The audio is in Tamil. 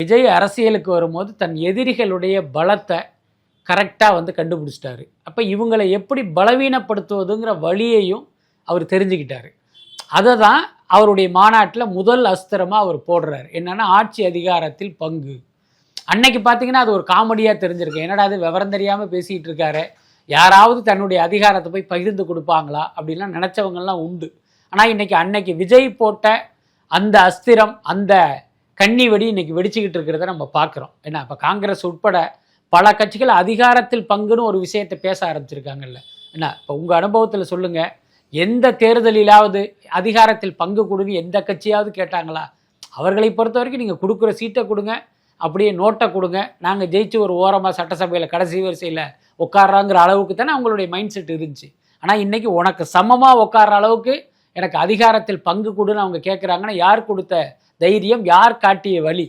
விஜய் அரசியலுக்கு வரும்போது தன் எதிரிகளுடைய பலத்தை கரெக்டாக கண்டுபிடிச்சிட்டாரு. அப்போ இவங்களை எப்படி பலவீனப்படுத்துவதுங்கிற வழியையும் அவர் தெரிஞ்சுக்கிட்டாரு. அதை தான் அவருடைய மாநாட்டில் முதல் அஸ்திரமாக அவர் போடுறாரு. என்னென்னா ஆட்சி அதிகாரத்தில் பங்கு. அன்னைக்கு பார்த்தீங்கன்னா அது ஒரு காமெடியாக தெரிஞ்சிருக்கு. என்னடா அது விவரம் தெரியாமல் பேசிகிட்டு இருக்காரு, யாராவது தன்னுடைய அதிகாரத்தை போய் பகிர்ந்து கொடுப்பாங்களா அப்படின்லாம் நினச்சவங்கள்லாம் உண்டு. ஆனால் அன்னைக்கு விஜய் போட்ட அந்த அஸ்திரம், அந்த கன்னி வெடி இன்னைக்கு வெடிச்சுக்கிட்டு இருக்கிறத நம்ம பார்க்குறோம். ஏன்னா இப்போ காங்கிரஸ் உட்பட பல கட்சிகள் அதிகாரத்தில் பங்குன்னு ஒரு விஷயத்தை பேச ஆரம்பிச்சிருக்காங்கல்ல. என்ன இப்போ உங்கள் அனுபவத்தில் சொல்லுங்கள், எந்த தேர்தலிலாவது அதிகாரத்தில் பங்கு கொடுன்னு எந்த கட்சியாவது கேட்டாங்களா? அவர்களை பொறுத்த வரைக்கும் நீங்கள் கொடுக்குற சீட்டை கொடுங்க, அப்படியே நோட்டை கொடுங்க, நாங்கள் ஜெயிச்சு ஒரு ஓரமாக சட்டசபையில் கடைசி வரிசையில் உட்கார்றாங்கிற அளவுக்கு தானே அவங்களுடைய மைண்ட் செட் இருந்துச்சு. ஆனால் இன்றைக்கி உனக்கு சமமாக உட்கார்ற அளவுக்கு எனக்கு அதிகாரத்தில் பங்கு கொடுன்னு அவங்க கேட்குறாங்கன்னா யார் கொடுத்த தைரியம், யார் காட்டிய வழி?